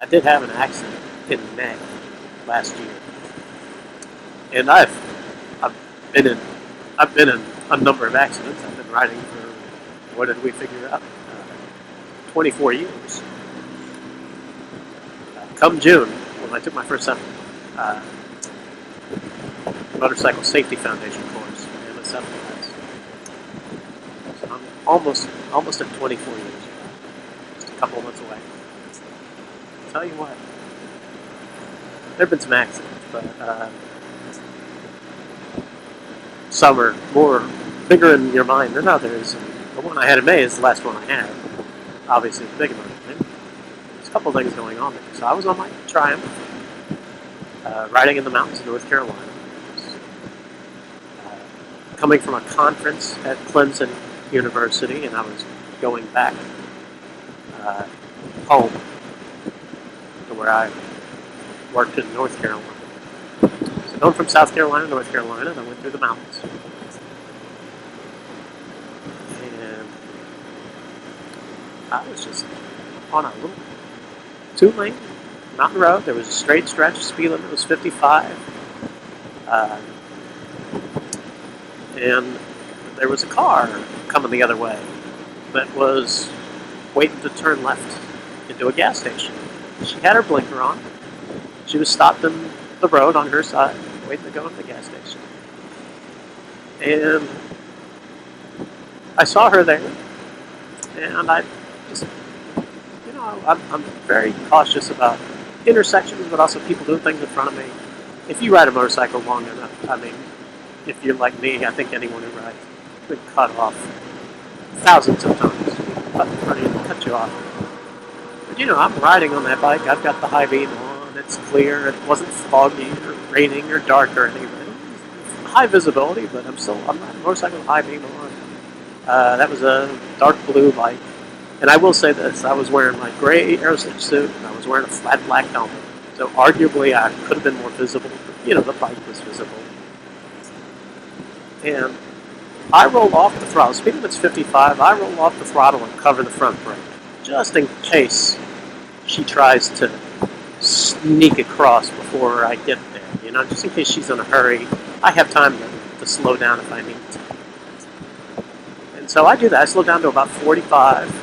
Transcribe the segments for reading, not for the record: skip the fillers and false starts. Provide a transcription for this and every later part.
I did have an accident in May last year, and I've been in I've been in a number of accidents. I've been riding for, what did we figure out? 24 years. Come June, when I took my first uh, motorcycle safety foundation course, MSF class, so I'm almost at 24 years, just a couple of months away. I'll tell you what, there've been some accidents, but some are bigger in your mind than others. And the one I had in May is the last one I had. Obviously, the big one. There's a couple of things going on there. So I was on my Triumph, riding in the mountains of North Carolina. Coming from a conference at Clemson University, and I was going back home to where I worked in North Carolina. So going from South Carolina to North Carolina, and I went through the mountains. And I was just on a little two-lane mountain road. There was a straight stretch. Speed limit was 55. And there was a car coming the other way that was waiting to turn left into a gas station. She had her blinker on. She was stopped in the road on her side, waiting to go into the gas station. And I saw her there, and I just, I'm very cautious about intersections, but also people doing things in front of me. If you ride a motorcycle long enough, I mean, if you're like me, I think anyone who rides has been cut off thousands of times. Cut in front of you, cut you off. But I'm riding on that bike. I've got the Hi-Vis on. It's clear. It wasn't foggy or raining or dark or anything. High visibility, but I'm riding a motorcycle with Hi-Vis on. That was a dark blue bike. And I will say this, I was wearing my gray aerosol suit, and I was wearing a flat black helmet. So arguably I could have been more visible, but the bike was visible. And I roll off the throttle. Speed limit's 55. I roll off the throttle and cover the front brake, just in case she tries to sneak across before I get there. Just in case she's in a hurry. I have time to slow down if I need to. And so I do that. I slow down to about 45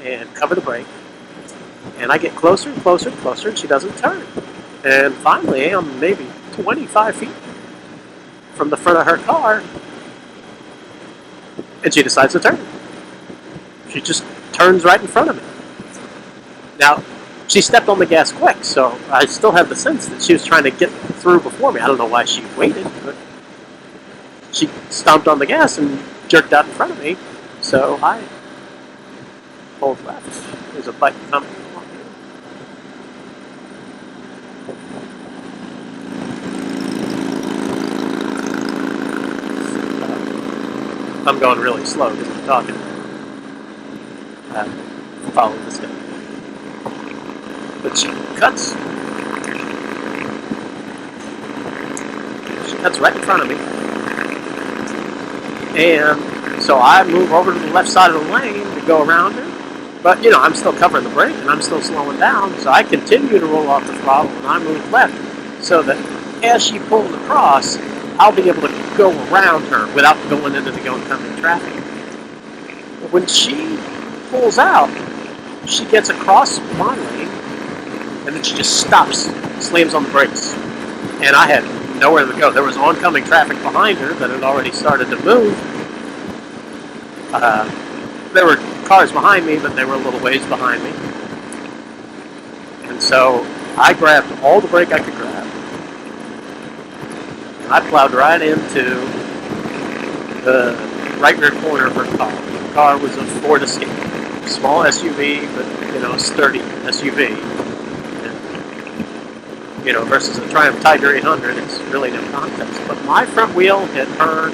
and cover the brake. And I get closer and closer and closer, and she doesn't turn. And finally, I'm maybe 25 feet from the front of her car, and she decides to turn. She just turns right in front of me. Now, she stepped on the gas quick, so I still have the sense that she was trying to get through before me. I don't know why she waited, but she stomped on the gas and jerked out in front of me, so I pulled left. There's a bike coming along here. I'm going really slow because I'm talking. Follow this guy. But she cuts. She cuts right in front of me. And so I move over to the left side of the lane to go around her. But, I'm still covering the brake and I'm still slowing down. So I continue to roll off the throttle and I move left so that as she pulls across, I'll be able to go around her without going into the oncoming traffic. But when she pulls out, she gets across my lane, and then she just stops, slams on the brakes. And I had nowhere to go. There was oncoming traffic behind her that had already started to move. There were cars behind me, but they were a little ways behind me. And so I grabbed all the brake I could grab. I plowed right into the right rear corner of her car. The car was a Ford Escape, small SUV, but sturdy SUV. And, versus a Triumph Tiger 800, it's really no contest. But my front wheel hit her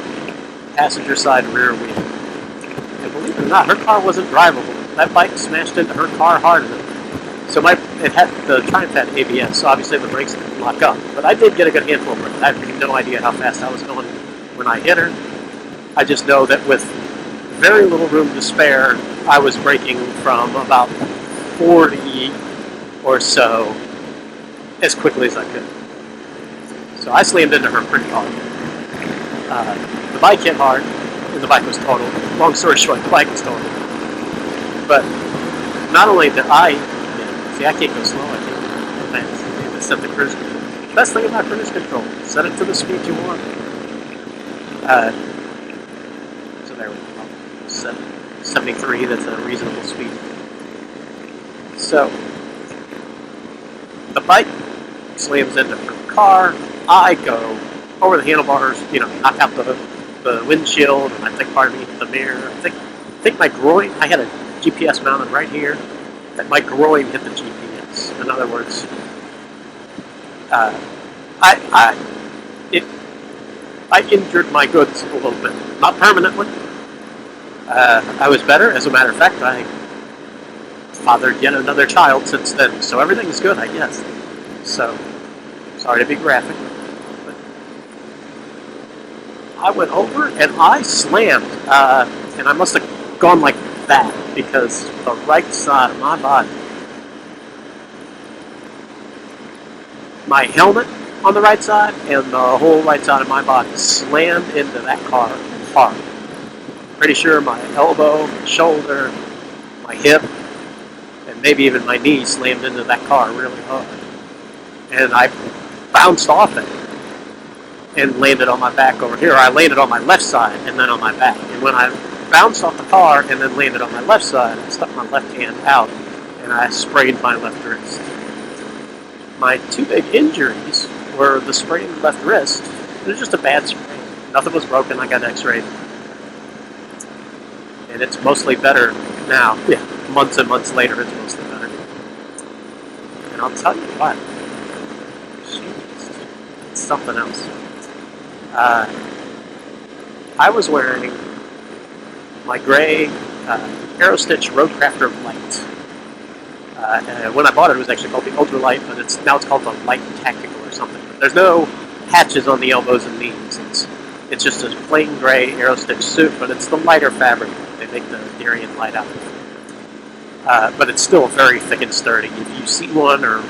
passenger side rear wheel. And believe it or not, her car wasn't drivable. That bike smashed into her car hard enough. So the Triumph had ABS, so obviously the brakes didn't lock up. But I did get a good handful of brakes. I have no idea how fast I was going when I hit her. I just know that with very little room to spare, I was braking from about 40 or so as quickly as I could. So I slammed into her pretty hard. The bike hit hard, and the bike was totaled. Long story short, the bike was totaled. But not only did I, see, I can't go slow, I can't go fast. I set the cruise control. The best thing about cruise control, set it to the speed you want. So there we go. 73, that's a reasonable speed. So, the bike slams into her car. I go over the handlebars, knock out the windshield, and I think part of me hit the mirror. I think my groin, I had a GPS mounted right here, that my groin hit the GPS. In other words, I injured my goods a little bit. Not permanently. I was better. As a matter of fact, I fathered yet another child since then. So everything's good, I guess. So, sorry to be graphic. But I went over and I slammed. And I must have gone like that because the right side of my body, my helmet on the right side and the whole right side of my body slammed into that car hard. Pretty sure my elbow, my shoulder, my hip, and maybe even my knee slammed into that car really hard. And I bounced off it and landed on my back over here. I landed on my left side and then on my back. And when I bounced off the car and then landed on my left side, I stuck my left hand out and I sprained my left wrist. My two big injuries were the sprained left wrist. It was just a bad sprain. Nothing was broken. I got x-rayed. And it's mostly better now. Yeah, months and months later, it's mostly better. And I'll tell you what. It's something else. I was wearing my gray Aerostitch Roadcrafter Light. When I bought it was actually called the Ultralight, but now it's called the Light Tactical or something. There's no hatches on the elbows and knees. It's just a plain gray Aerostitch suit, but it's the lighter fabric they make the Darien light out of. But it's still very thick and sturdy. If you see one or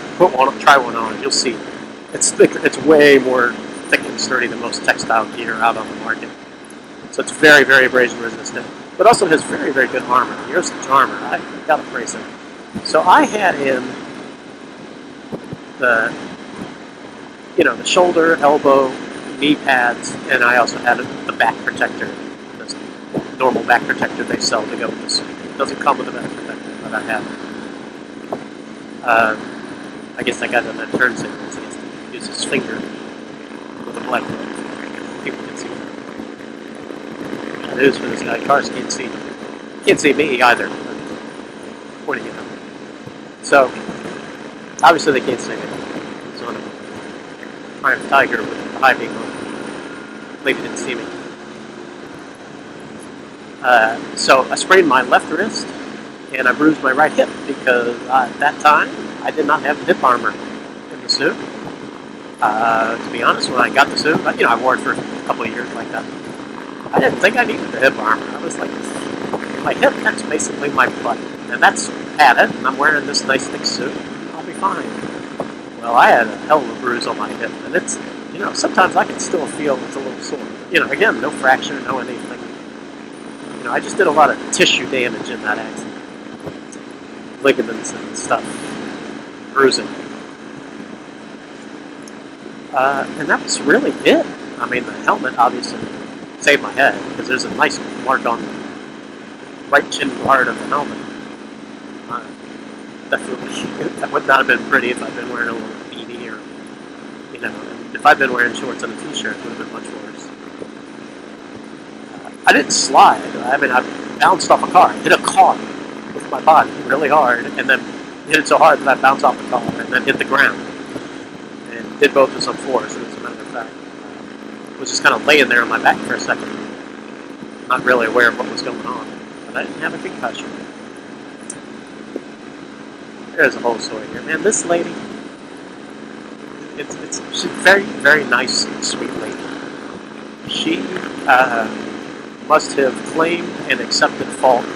try one on, you'll see it's thicker. It's way more thick and sturdy than most textile gear out on the market. So it's very, very abrasion resistant, but also has very, very good armor. Aerostitch armor. I gotta praise it. So I had in the shoulder, elbow, knee pads, and I also had the back protector, this normal back protector they sell to go with this. It doesn't come with a back protector, but I have it. I guess that guy that turns it, he has to use his finger with a black glove. People can see it. News for this guy, cars can't see me either. Pointing it out. So, obviously they can't see me. So I'm trying to tiger with the high beam on. Maybe didn't see me. So I sprained my left wrist and I bruised my right hip because at that time I did not have the hip armor in the suit. To be honest, when I got the suit, I wore it for a couple of years like that. I didn't think I needed the hip armor. I was like, my hip, that's basically my butt. And that's padded, and I'm wearing this nice thick suit. I'll be fine. Well, I had a hell of a bruise on my hip, and it's, sometimes I can still feel it's a little sore. Again, no fracture, no anything. I just did a lot of tissue damage in that accident. Ligaments and stuff. Bruising. And that was really it. I mean, the helmet obviously saved my head, because there's a nice mark on the right chin part of the helmet. Definitely, that would not have been pretty if I'd been wearing a little beanie or, if I'd been wearing shorts and a t-shirt, it would have been much worse. I didn't slide. I bounced off a car, hit a car with my body really hard, and then hit it so hard that I bounced off the car and then hit the ground. And did both with some force, as a matter of fact. I was just kind of laying there on my back for a second, not really aware of what was going on. But I didn't have a concussion. There's a whole story here, man. This lady, she's a very, very nice, sweet lady. She must have claimed and accepted fault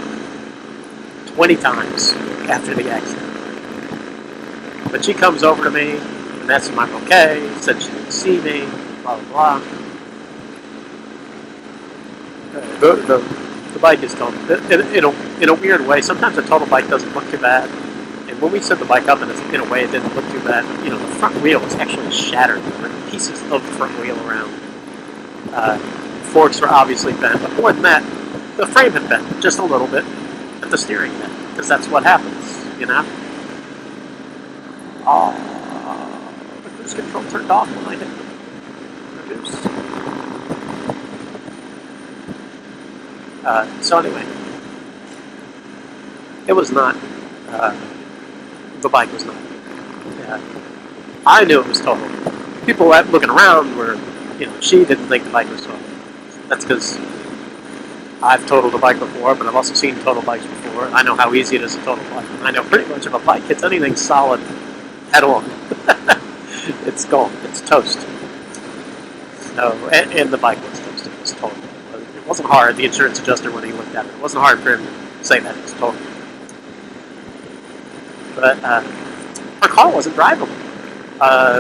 20 times after the accident. But she comes over to me and asks if I'm okay, said she didn't see me, blah, blah, blah. The bike is totaled. In a weird way, sometimes a total bike doesn't look too bad. And when we set the bike up in a way it didn't look too bad, the front wheel was actually shattered. There were pieces of the front wheel around. Forks were obviously bent, but more than that, the frame had bent just a little bit at the steering head, because that's what happens. The cruise control turned off when I hit the reduce. So anyway, it was not, the bike was not. I knew it was totaled. People looking around were, she didn't think the bike was totaled. That's because I've totaled a bike before, but I've also seen total bikes before. I know how easy it is to total a bike. I know pretty much if a bike hits anything solid head on, it's gone. It's toast. So, and the bike was toast. It was total. It wasn't hard. The insurance adjuster, when he looked at it, wasn't hard for him to say that it was total. But her car wasn't drivable.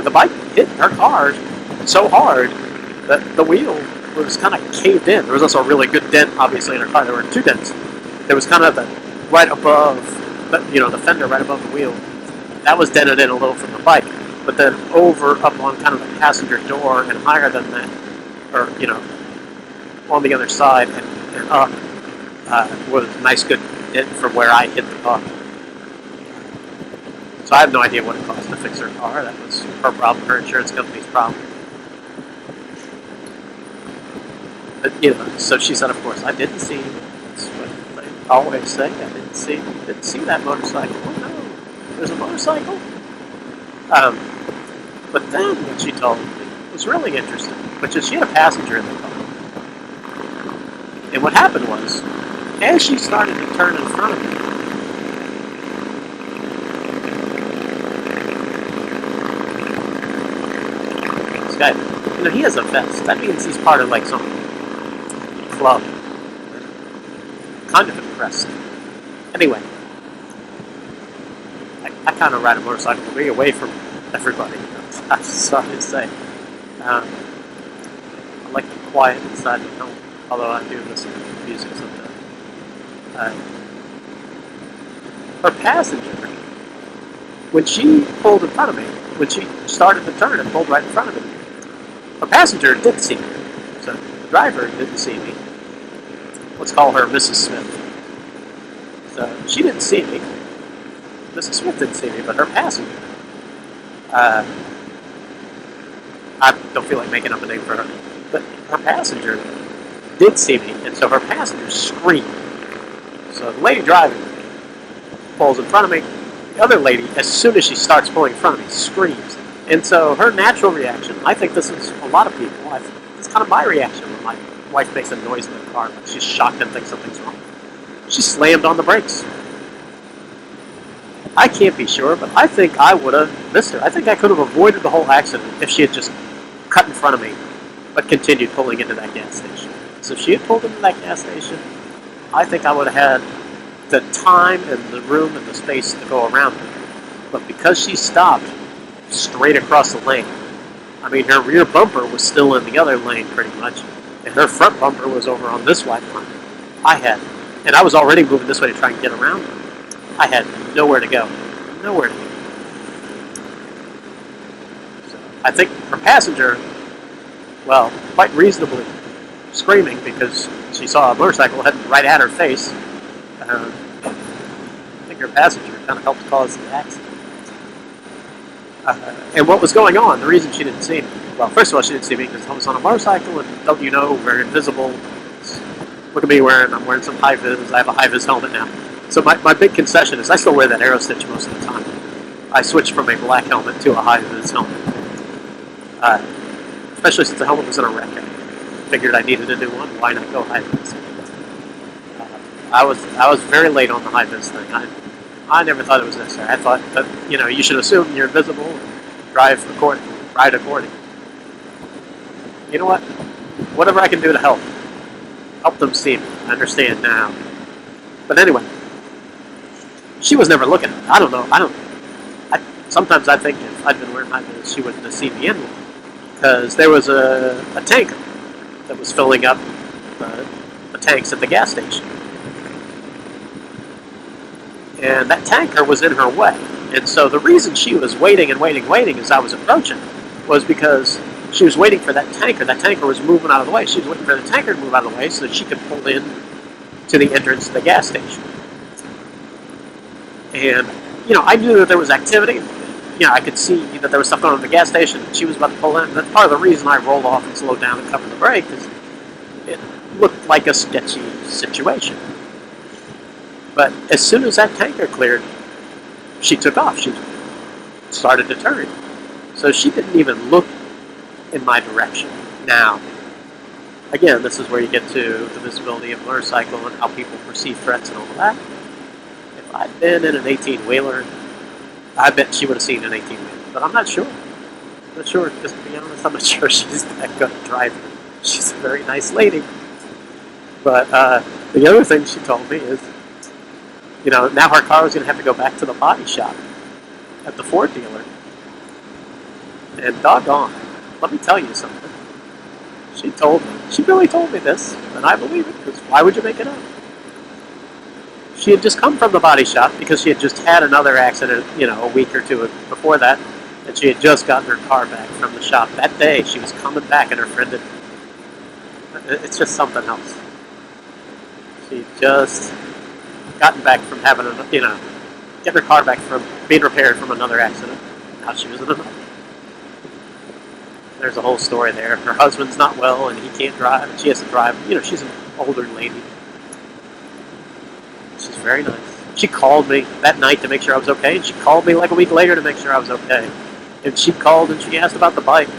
The bike hit her car so hard that the wheel was kind of caved in. There was also a really good dent, obviously, in her car. There were two dents. There was kind of right above, the fender right above the wheel. That was dented in a little from the bike. But then up on kind of the passenger door and higher than that, or, on the other side and up, was a nice good dent from where I hit the car. So I have no idea what it cost to fix her car. That was her problem, her insurance company's problem. But, so she said, of course, I didn't see, that's what they always say, I didn't see that motorcycle. Oh no, there's a motorcycle? But then what she told me was really interesting, which is she had a passenger in the car. And what happened was, as she started to turn in front of me, this guy, he has a vest. That means he's part of some club. Kind of impressed. Anyway, I kind of ride a motorcycle to be away from everybody. I'm sorry to say. I like the quiet inside the home, although I do listen to music sometimes. Her passenger, when she pulled in front of me, when she started to turn and pulled right in front of me, her passenger didn't see me. So the driver didn't see me. Let's call her Mrs. Smith. So she didn't see me. Mrs. Smith didn't see me, but her passenger. I don't feel like making up a name for her, but her passenger did see me, and so her passenger screamed. So the lady driving pulls in front of me. The other lady, as soon as she starts pulling in front of me, screams. And so her natural reaction, I think this is a lot of people, it's kind of my reaction when my wife makes a noise in the car, like she's shocked and thinks something's wrong. She slammed on the brakes. I can't be sure, but I think I would have missed her. I think I could have avoided the whole accident if she had just cut in front of me, but continued pulling into that gas station. So if she had pulled into that gas station, I think I would have had the time and the room and the space to go around her. But because she stopped straight across the lane, I mean, her rear bumper was still in the other lane pretty much, and her front bumper was over on this white line. And I was already moving this way to try and get around her. I had nowhere to go. Nowhere to go. So I think her passenger, well, quite reasonably screaming because she saw a motorcycle heading right at her face. I think her passenger kind of helped cause the accident. And what was going on, the reason she didn't see me, well, first of all, she didn't see me because I was on a motorcycle, and don't you know, we're invisible. Look at me I'm wearing some Hi-Vis. I have a Hi-Vis helmet now. So my big concession is I still wear that arrow stitch most of the time. I switched from a black helmet to a Hi-Vis helmet. Especially since the helmet was in a wreck. I figured I needed a new one. Why not go Hi-Vis? I was very late on the Hi-Vis thing. I never thought it was necessary. I thought that, you should assume you're invisible and ride accordingly. You know what? Whatever I can do to help them see me. I understand now. But anyway, she was never looking at me. I don't know. Sometimes I think if I'd been wearing Hi-Vis, she wouldn't have seen me in one, because there was a tanker that was filling up the tanks at the gas station, and that tanker was in her way. And so the reason she was waiting and waiting as I was approaching was because she was waiting for that tanker. That tanker was moving out of the way. She was waiting for the tanker to move out of the way so that she could pull in to the entrance to the gas station. And, I knew that there was activity. I could see that there was stuff going on at the gas station. She was about to pull in. That's part of the reason I rolled off and slowed down and covered the brake, because it looked like a sketchy situation. But as soon as that tanker cleared, she took off. She started to turn. So she didn't even look in my direction. Now, again, this is where you get to the visibility of a motorcycle and how people perceive threats and all of that. If I'd been in an 18-wheeler, I bet she would have seen an 18-wheeler. But I'm not sure. I'm not sure. Just to be honest, I'm not sure she's that good a driver. She's a very nice lady. But the other thing she told me is, now her car was going to have to go back to the body shop at the Ford dealer. And doggone, let me tell you something. She really told me this, and I believe it, because why would you make it up? She had just come from the body shop because she had just had another accident, a week or two before that, and she had just gotten her car back from the shop. That day, she was coming back, and her friend it's just something else. She just gotten back from having getting her car back from being repaired from another accident. Now she was in another. There's a whole story there. Her husband's not well, and he can't drive, and she has to drive. She's an older lady. She's very nice. She called me that night to make sure I was okay, and she called me like a week later to make sure I was okay. And she called and she asked about the bike.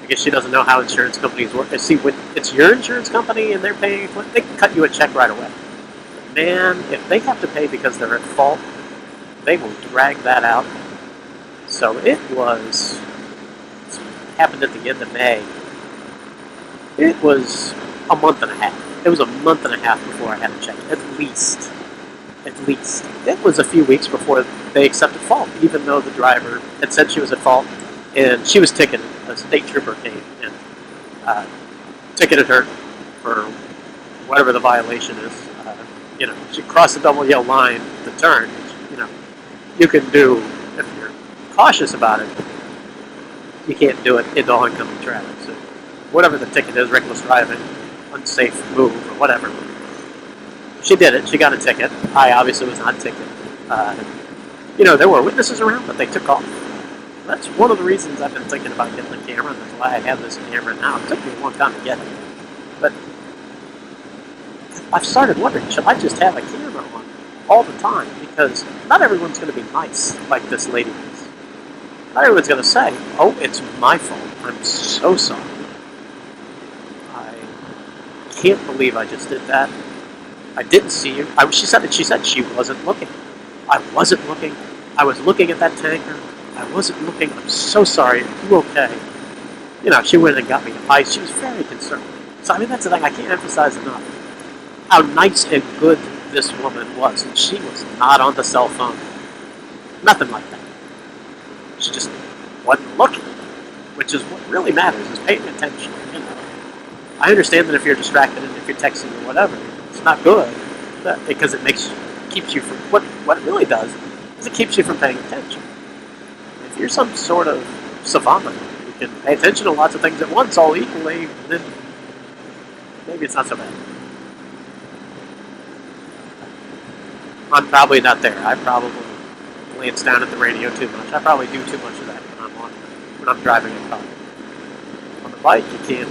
I guess she doesn't know how insurance companies work. See, when it's your insurance company and they're paying for it, they can cut you a check right away. Man, if they have to pay because they're at fault, they will drag that out. So it happened at the end of May. It was a month and a half. It was a month and a half before I had a check, at least. At least. It was a few weeks before they accepted fault, even though the driver had said she was at fault, and she was ticketed. A state trooper came and ticketed her for whatever the violation is. She crossed the double yellow line to turn. You can do, if you're cautious about it, you can't do it into oncoming traffic. So whatever the ticket is, reckless driving, unsafe move, or whatever. She did it. She got a ticket. I obviously was not ticketed. There were witnesses around, but they took off. That's one of the reasons I've been thinking about getting the camera, and that's why I have this camera now. It took me a long time to get it. But I've started wondering, should I just have a camera on all the time? Because not everyone's going to be nice like this lady is. Not everyone's going to say, oh, it's my fault. I'm so sorry. I can't believe I just did that. I didn't see you. She said she wasn't looking. I wasn't looking. I was looking at that tanker. I wasn't looking. I'm so sorry. Are you okay? She went and got me ice. She was very concerned. So, that's the thing I can't emphasize enough. How nice and good this woman was. And she was not on the cell phone. Nothing like that. She just wasn't looking. Which is what really matters, is paying attention. I understand that if you're distracted and if you're texting or whatever, it's not good. Because it keeps you from, what it really does is it keeps you from paying attention. If you're some sort of savant, you can pay attention to lots of things at once all equally, then maybe it's not so bad. I'm probably not there. I probably glance down at the radio too much. I probably do too much of that when I'm driving a car. On the bike, you can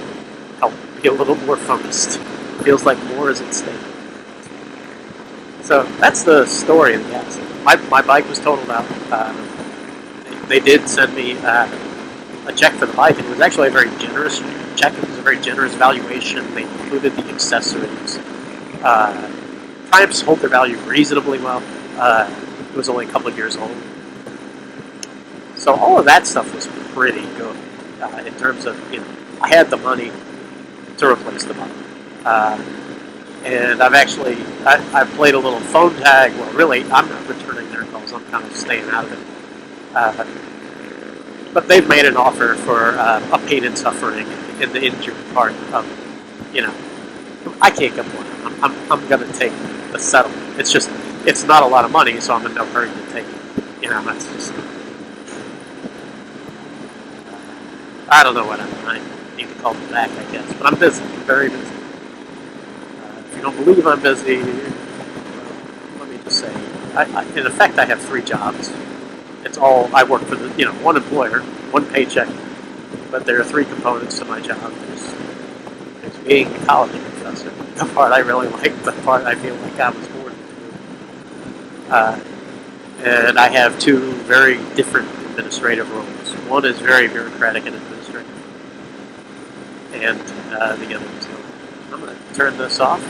help be a little more focused. It feels like more is at stake. So that's the story of the accident. My bike was totaled out. They did send me a check for the bike, and it was actually a very generous check. It was a very generous valuation. They included the accessories. Triumphs hold their value reasonably well. It was only a couple of years old. So all of that stuff was pretty good in terms of, I had the money to replace the bike. And I've played a little phone tag. Well, really, I'm not returning their calls. I'm kind of staying out of it. Uh, but they've made an offer for a pain and suffering in the injury part of, you know, I can't complain. I'm going to take the settlement. It's just, it's not a lot of money, so I'm in no hurry to take it. You know, that's just, I don't know what I need to call them back, I guess. But I'm busy, I'm very busy. If you don't believe I'm busy, well, let me just say, in effect, I have 3 jobs. It's all, I work for the, one employer, one paycheck, but there are 3 components to my job. There's being a college professor, the part I really like, the part I feel like I was born to do. And I have 2 very different administrative roles. One is very bureaucratic and administrative, and the other is not. I'm going to turn this off.